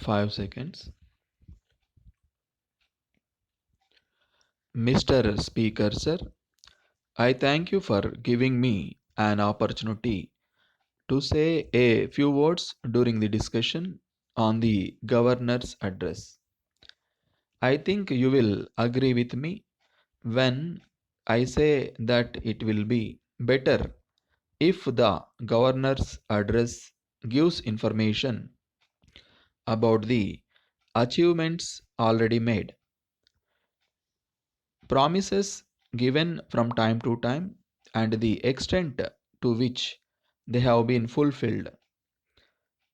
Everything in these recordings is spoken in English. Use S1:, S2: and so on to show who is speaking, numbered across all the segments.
S1: 5 seconds. Mr. Speaker, sir, I thank you for giving me an opportunity to say a few words during the discussion on the governor's address. I think you will agree with me when I say that it will be better if the governor's address gives information about the achievements already made, promises given from time to time, and the extent to which they have been fulfilled.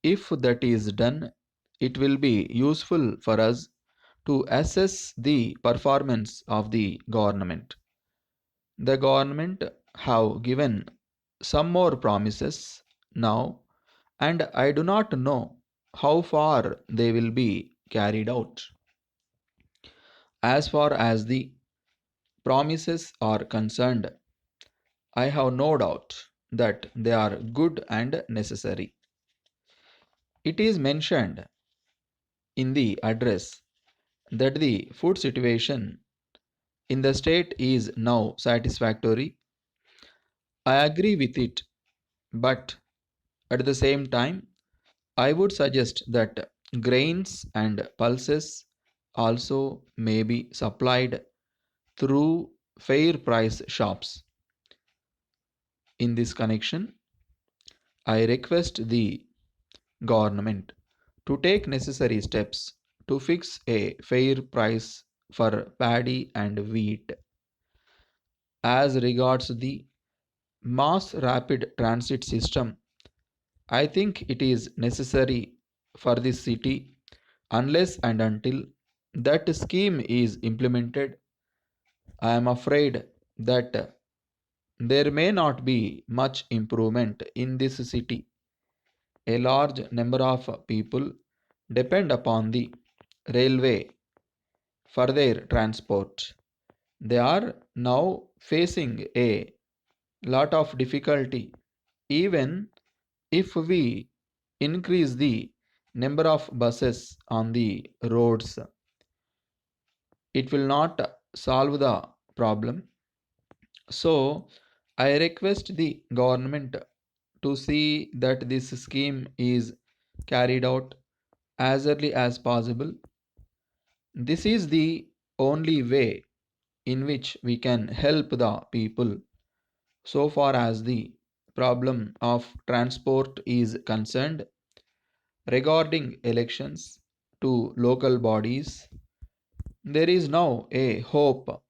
S1: If that is done, it will be useful for us to assess the performance of the government. The government have given some more promises now, and I do not know how far they will be carried out. As far as the promises are concerned, I have no doubt that they are good and necessary. It is mentioned in the address that the food situation in the state is now satisfactory. I agree with it, but at the same time, I would suggest that grains and pulses also may be supplied through fair price shops. In this connection, I request the government to take necessary steps to fix a fair price for paddy and wheat. As regards the mass rapid transit system, I think it is necessary for this city unless and until that scheme is implemented. I am afraid that there may not be much improvement in this city. A large number of people depend upon the railway for their transport. They are now facing a lot of difficulty. Even if we increase the number of buses on the roads, it will not solve the problem. So, I request the government to see that this scheme is carried out as early as possible. This is the only way in which we can help the people so far as the problem of transport is concerned. Regarding elections to local bodies, there is now a hope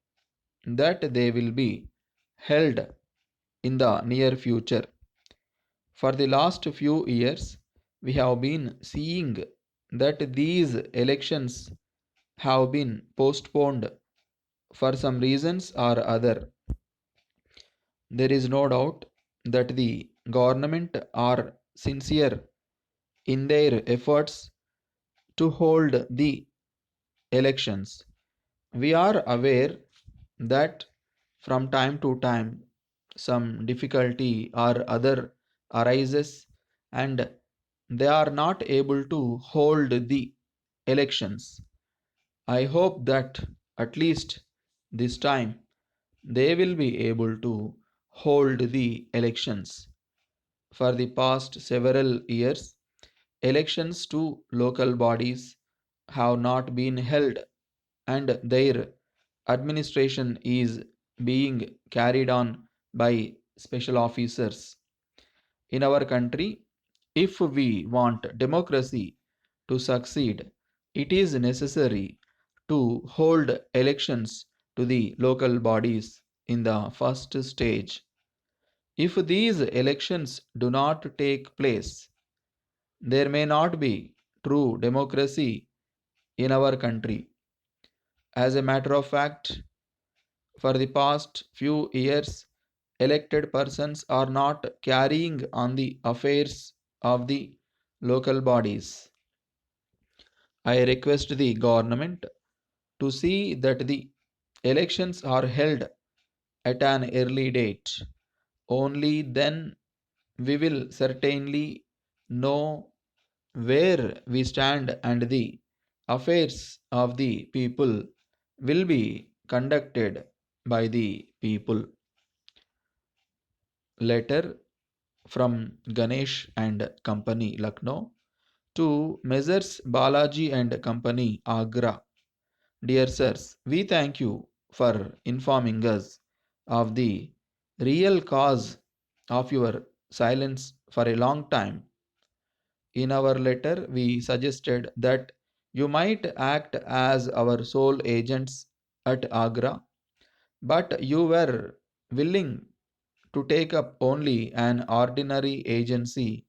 S1: that they will be held in the near future. For the last few years, we have been seeing that these elections have been postponed for some reasons or other. There is no doubt that the government are sincere in their efforts to hold the elections. We are aware that from time to time some difficulty or other arises and they are not able to hold the elections. I hope that at least this time they will be able to hold the elections. For the past several years, elections to local bodies have not been held and their administration is being carried on by special officers. In our country, if we want democracy to succeed, it is necessary to hold elections to the local bodies in the first stage. If these elections do not take place, there may not be true democracy in our country. As a matter of fact, for the past few years, elected persons are not carrying on the affairs of the local bodies. I request the government to see that the elections are held at an early date. Only then we will certainly know where we stand, and the affairs of the people will be conducted by the people. Letter from Ganesh and Company, Lucknow, to Messrs. Balaji and Company, Agra. Dear sirs, we thank you for informing us of the real cause of your silence for a long time. In our letter, we suggested that you might act as our sole agents at Agra, but you were willing to take up only an ordinary agency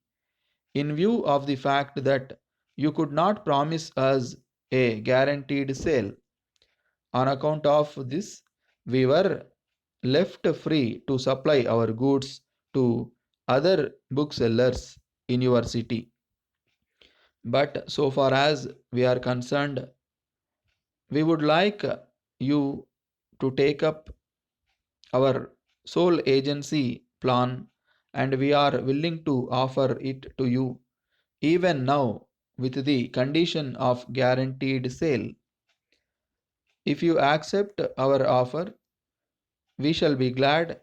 S1: in view of the fact that you could not promise us a guaranteed sale. On account of this, we were left free to supply our goods to other booksellers in your city. But so far as we are concerned, we would like you to take up our sole agency plan, and we are willing to offer it to you even now with the condition of guaranteed sale. If you accept our offer, we shall be glad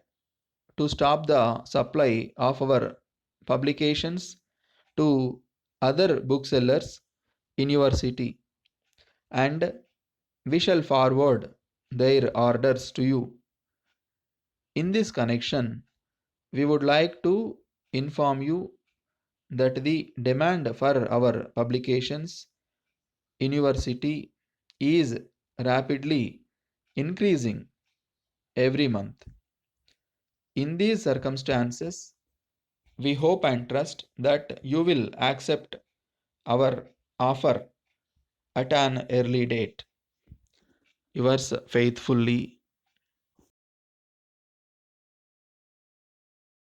S1: to stop the supply of our publications to other booksellers in your city, and we shall forward their orders to you. In this connection, we would like to inform you that the demand for our publications in your city is rapidly increasing every month. In these circumstances, we hope and trust that you will accept our offer at an early date. Yours faithfully,